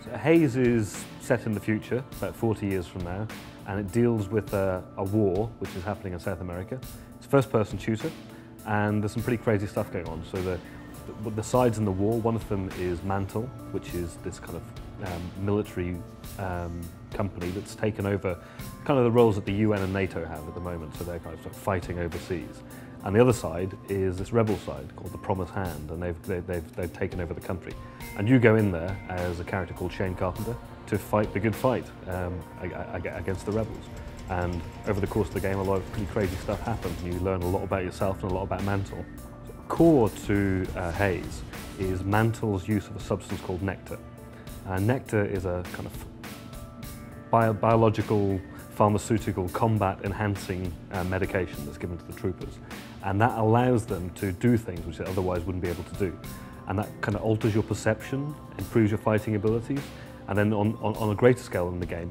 So Haze is set in the future, about 40 years from now, and it deals with a war which is happening in South America. It's a first-person shooter, and there's some pretty crazy stuff going on. So the sides in the war, one of them is Mantle, which is this kind of military company that's taken over kind of the roles that the UN and NATO have at the moment, so they're kind of sort of fighting overseas. And the other side is this rebel side called the Promised Hand, and they've taken over the country. And you go in there as a character called Shane Carpenter to fight the good fight against the rebels. And over the course of the game, a lot of pretty crazy stuff happens, and you learn a lot about yourself and a lot about Mantle. Core to Haze is Mantle's use of a substance called nectar. Nectar is a kind of biological, pharmaceutical, combat-enhancing medication that's given to the troopers. And that allows them to do things which they otherwise wouldn't be able to do. And that kind of alters your perception, improves your fighting abilities. And then on a greater scale in the game,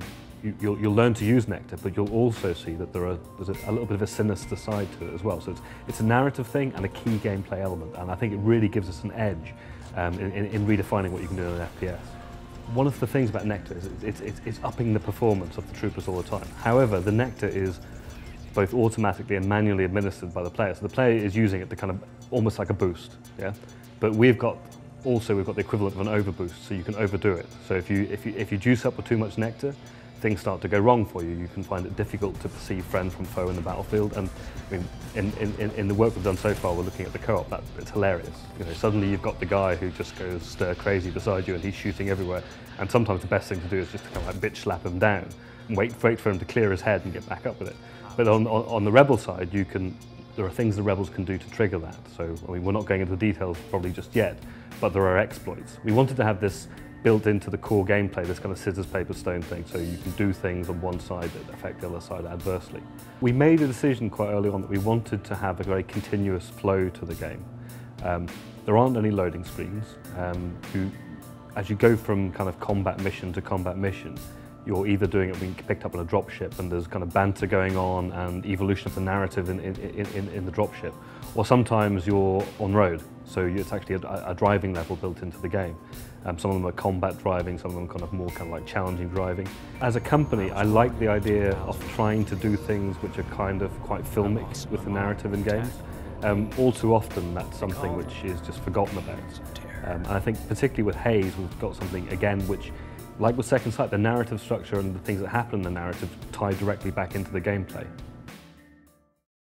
you'll learn to use nectar, but you'll also see that there's a little bit of a sinister side to it as well. So it's a narrative thing and a key gameplay element, and I think it really gives us an edge in redefining what you can do in an FPS. One of the things about nectar is it's upping the performance of the troopers all the time. However, the nectar is both automatically and manually administered by the player. So the player is using it to kind of almost like a boost, yeah? But we've got the equivalent of an overboost, so you can overdo it. So if you juice up with too much nectar, things start to go wrong for you. You can find it difficult to perceive friend from foe in the battlefield. And I mean, in the work we've done so far, we're looking at the co-op. It's hilarious. You know, suddenly you've got the guy who just goes stir crazy beside you, and he's shooting everywhere. And sometimes the best thing to do is just to kind of like bitch slap him down and wait for him to clear his head and get back up with it. But on the rebel side, there are things the rebels can do to trigger that. So I mean, we're not going into the details probably just yet, but there are exploits. We wanted to have this built into the core gameplay, this kind of scissors, paper, stone thing, so you can do things on one side that affect the other side adversely. We made a decision quite early on that we wanted to have a very continuous flow to the game. There aren't any loading screens. As you go from kind of combat mission to combat mission, you're either doing it being picked up on a dropship and there's kind of banter going on and evolution of the narrative in the dropship, or sometimes you're on road, so it's actually a driving level built into the game. Some of them are combat driving, some of them kind of like challenging driving. As a company, I like the idea of trying to do things which are kind of quite filmic with the narrative in games. All too often that's something which is just forgotten about. And I think particularly with Haze, we've got something again which, like with Second Sight, the narrative structure and the things that happen in the narrative tie directly back into the gameplay.